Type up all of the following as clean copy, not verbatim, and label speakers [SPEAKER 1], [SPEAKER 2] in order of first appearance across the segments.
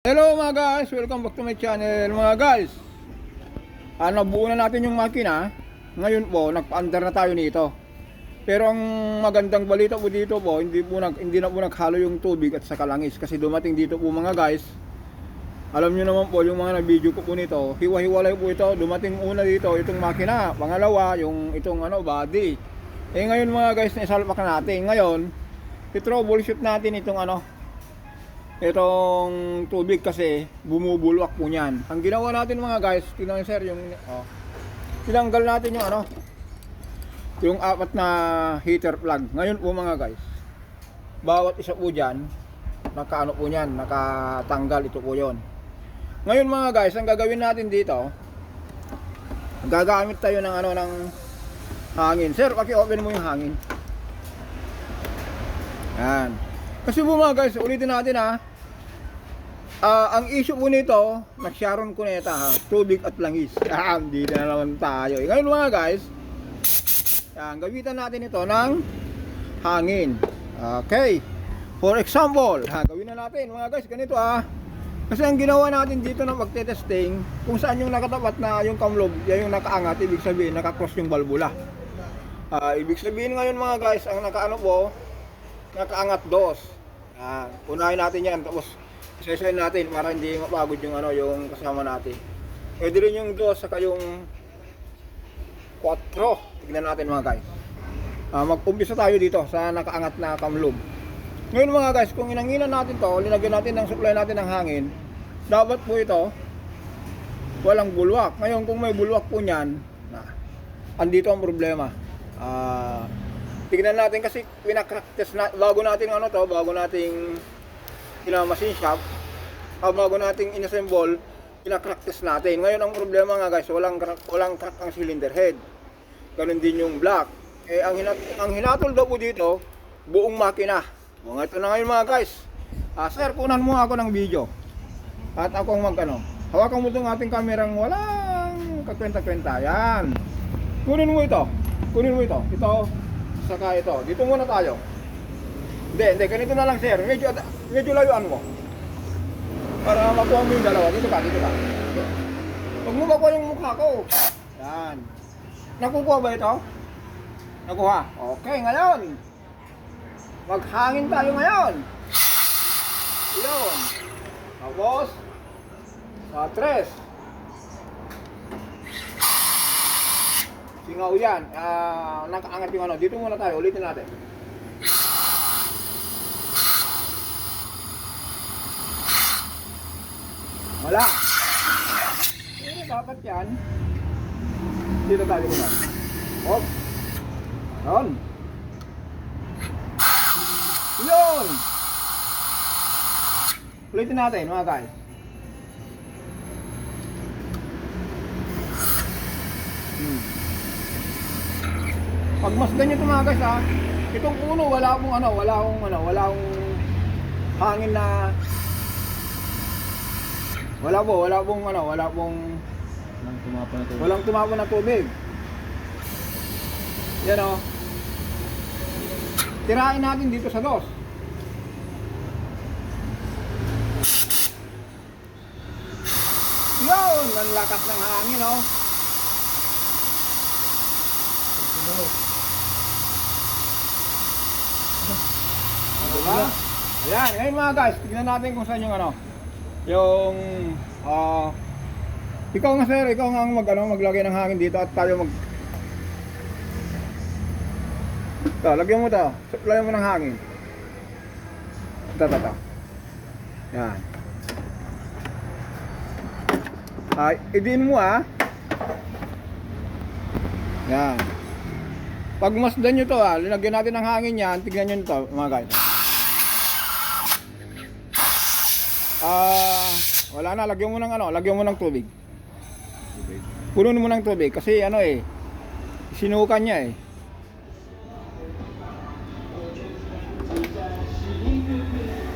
[SPEAKER 1] Hello mga guys, welcome back to my channel mga guys. Nabuo na natin yung makina. Ngayon po, nagpa-under na tayo nito. Pero ang magandang balita po dito po, hindi na po naghalo yung tubig at saka langis. Kasi dumating dito po mga guys. Alam nyo naman po, yung mga na-video ko po nito, hiwa-hiwalay po ito. Dumating una dito, itong makina. Pangalawa, yung itong body. Ngayon mga guys, naisalpak na natin. Ngayon, i-troubleshoot natin itong tubig kasi bumubulwak po niyan. Ang ginawa natin mga guys, tingnan sir yung tinanggal natin yung apat na heater plug. Ngayon po mga guys, bawat isa po diyan nakaano po niyan, nakatanggal ito po 'yon. Ngayon mga guys, ang gagawin natin dito, gagamit tayo ng ng hangin. Sir, paki-open mo yung hangin. Yan. Kasi po mga guys, ulitin natin ang issue po nito, nag-Sharon Cuneta tubig at langis. Hindi na naman tayo. Ngayon mga guys, gawitan natin ito ng hangin. Okay. For example, gawin na natin mga guys, ganito Kasi ang ginawa natin dito ng magte-testing, kung saan yung nakatapat na yung camlob, yan yung nakaangat, ibig sabihin nakakross yung balbula. Ibig sabihin ngayon mga guys, ang nakaano po, nakaangat dos. Unahin natin yan, tapos isa-isahin natin para hindi mapagod yung yung kasama natin. Pwede rin yung dos saka yung 4. Tignan natin mga guys. Mag-umpisa tayo dito sa nakaangat na camlob. Ngayon mga guys, kung inanginan natin to, linagyan natin ng supply natin ng hangin, dapat po ito walang bulwak. Ngayon kung may bulwak po niyan, andito ang problema. Tignan natin kasi pina-crack test na bago natin bago nating machine shop, bago nating inassemble, pina-crack test natin. Ngayon ang problema nga guys, walang crack ang cylinder head. Ganun din yung block. Ang hinatol daw po dito, buong makina. Ito na ngayon mga guys. Sir, kunan mo ako ng video. At ako hawakan mo itong ating kamerang walang kakwenta-kwenta. Yan. Kunin mo ito. Ito. Saka ito, dito muna tayo. Hindi, ganito na lang sir. Medyo layuan mo. Para makuha mo yung dalawa. Dito ka. Huwag mo makuha yung mukha ko. Yan. Nakukuha ba ito? Nakuha. Okay, ngayon. Maghangin tayo ngayon. Yun. Tapos, sa 3. Singaw yan. Nakaangat yung dito muna tayo, ulitin natin. Wala. Pero dapat yan. Dito tayo muna. Hop. Yun. Yun. Ulitin natin mga guys. Pagmasdan nyo ito mga guys itong uno wala akong hangin na walang tumapa na tubig. Yan tirain natin dito sa dos. Yun, ang lakas ng hangin Diba? Ayan, ngayon mga guys, tignan natin kung saan yung ikaw nga sir, ikaw nga maglagay ng hangin dito at tayo lagyan mo ito, supply mo ng hangin. Ito. Yan. Idin mo Yan. Pag masdan nyo to linagyan natin ng hangin yan, tignan nyo ito mga guys. Wala na, lagyan mo ng tubig. Punuin mo ng tubig kasi sinukan niya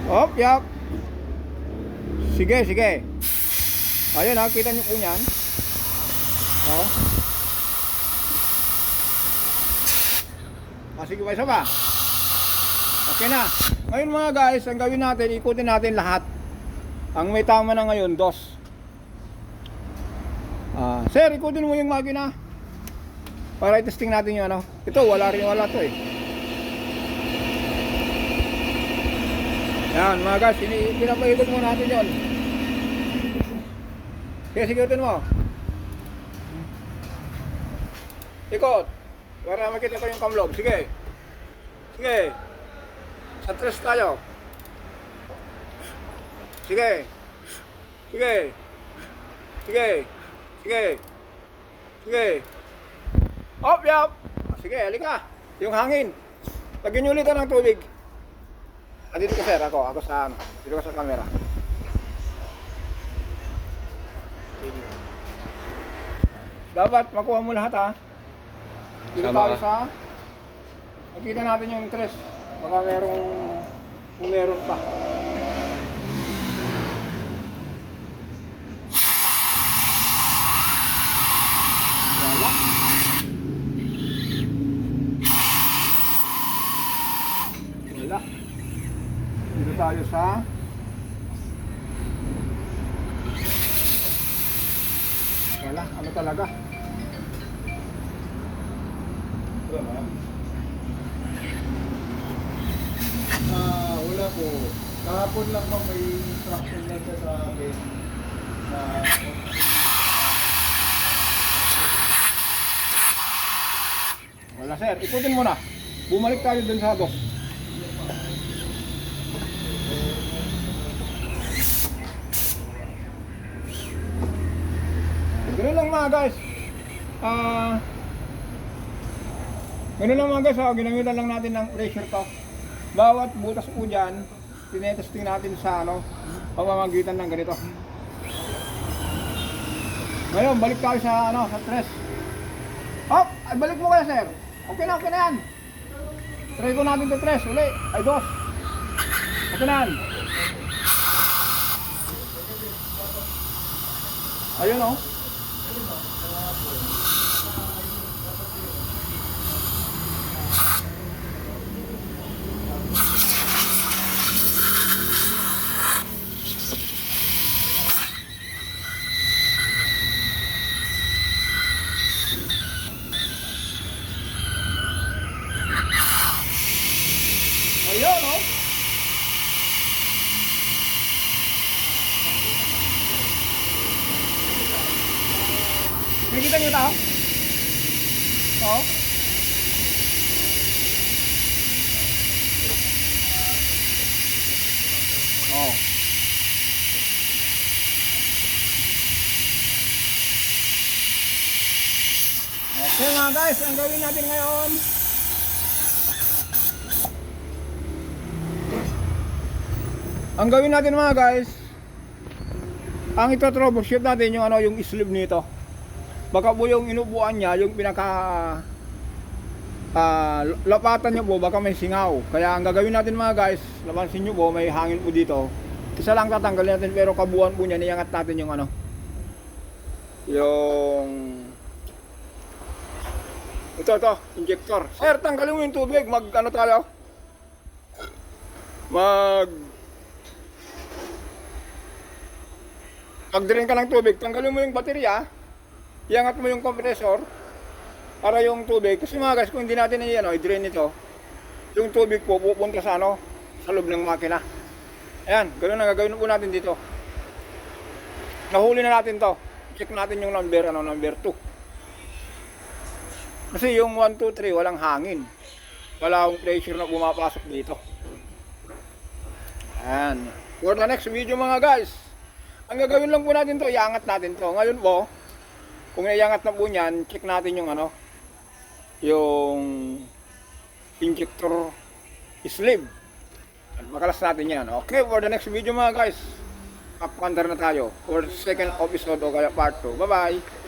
[SPEAKER 1] Hop, yak. Sige. Ayun kita nyo po yan. Sige pa, isa pa. Okay na. Ngayon mga guys, ang gawin natin, ikutin natin lahat. Ang may tama na ngayon, 2. Sir, ikutin mo yung makina para i-testing natin yung ano. Ito, wala to eh. Yan mga guys, pinapahidog mo natin yun. Sige, sigutin mo. Ikot. Para makita ko yung kamlog. Sige. Sige. Sa 3 tayo. Sige. Sige. Sige. Sige. Sige. Op, yap. Sige, halika. Yung hangin. Lagyan nyo ulit ng tubig. Dito ka sir, ako sa ano. Dito ka sa camera. Dapat makuha mo lahat ha. Dito tayo sa nakita natin yung 3. Baka kung meron pa. Wala. Wala. Dito tayo sa wala, ano talaga?
[SPEAKER 2] Wala po. Kahapon lang pa may instruction na siya sa akin na
[SPEAKER 1] Wala sir, ikutin mo na. Bumalik tayo dun sa 2. Ganun lang mga guys. Ganun lang mga guys, ginamitan lang natin ng pressure to. Bawat butas po dyan, tinetesting natin sa pamamagitan ng ganito. Ngayon, balik tayo sa sa 3. Hop! Ay, balik mo kaya sir. Okay na yan. Try ko natin to 3. Uli. Ay, 2. Okay na yan. Ayun o. Ayun o. Nakikita niyo ito? Oo. Oo. Okay mga guys, ang gawin natin ngayon, mga guys, ang ito-troubleshoot natin yung yung sleeve nito. Baka po yung inupuan niya, yung pinaka lapatan niya po, baka may singaw. Kaya ang gagawin natin mga guys, napansin niyo po, may hangin po dito. Isa lang tatanggalin natin, pero kabuuan po niya, niyangat natin yung yung ito, injector. Sir, tanggalin mo yung tubig, tayo? Pag-drain ka ng tubig, tanggalin mo yung baterya, iangat mo yung compressor para yung tubig, kasi mga guys, kung hindi natin i-drain ito, yung tubig po pupunta sa sa loob ng makina. Ayan, ganoon ang gagawin po natin dito. Nahuli na natin to. Check natin yung number 2. Kasi yung 1, 2, 3 walang hangin. Wala akong pressure na pumapasok dito. Ayan. For the next video mga guys, ang gagawin lang po natin to, iangat natin to. Ngayon po, kung naiangat na po niyan, check natin yung yung injector sleeve. Makalas natin yan. Okay, for the next video mga guys, up under na tayo for second episode o kaya part 2. Bye bye!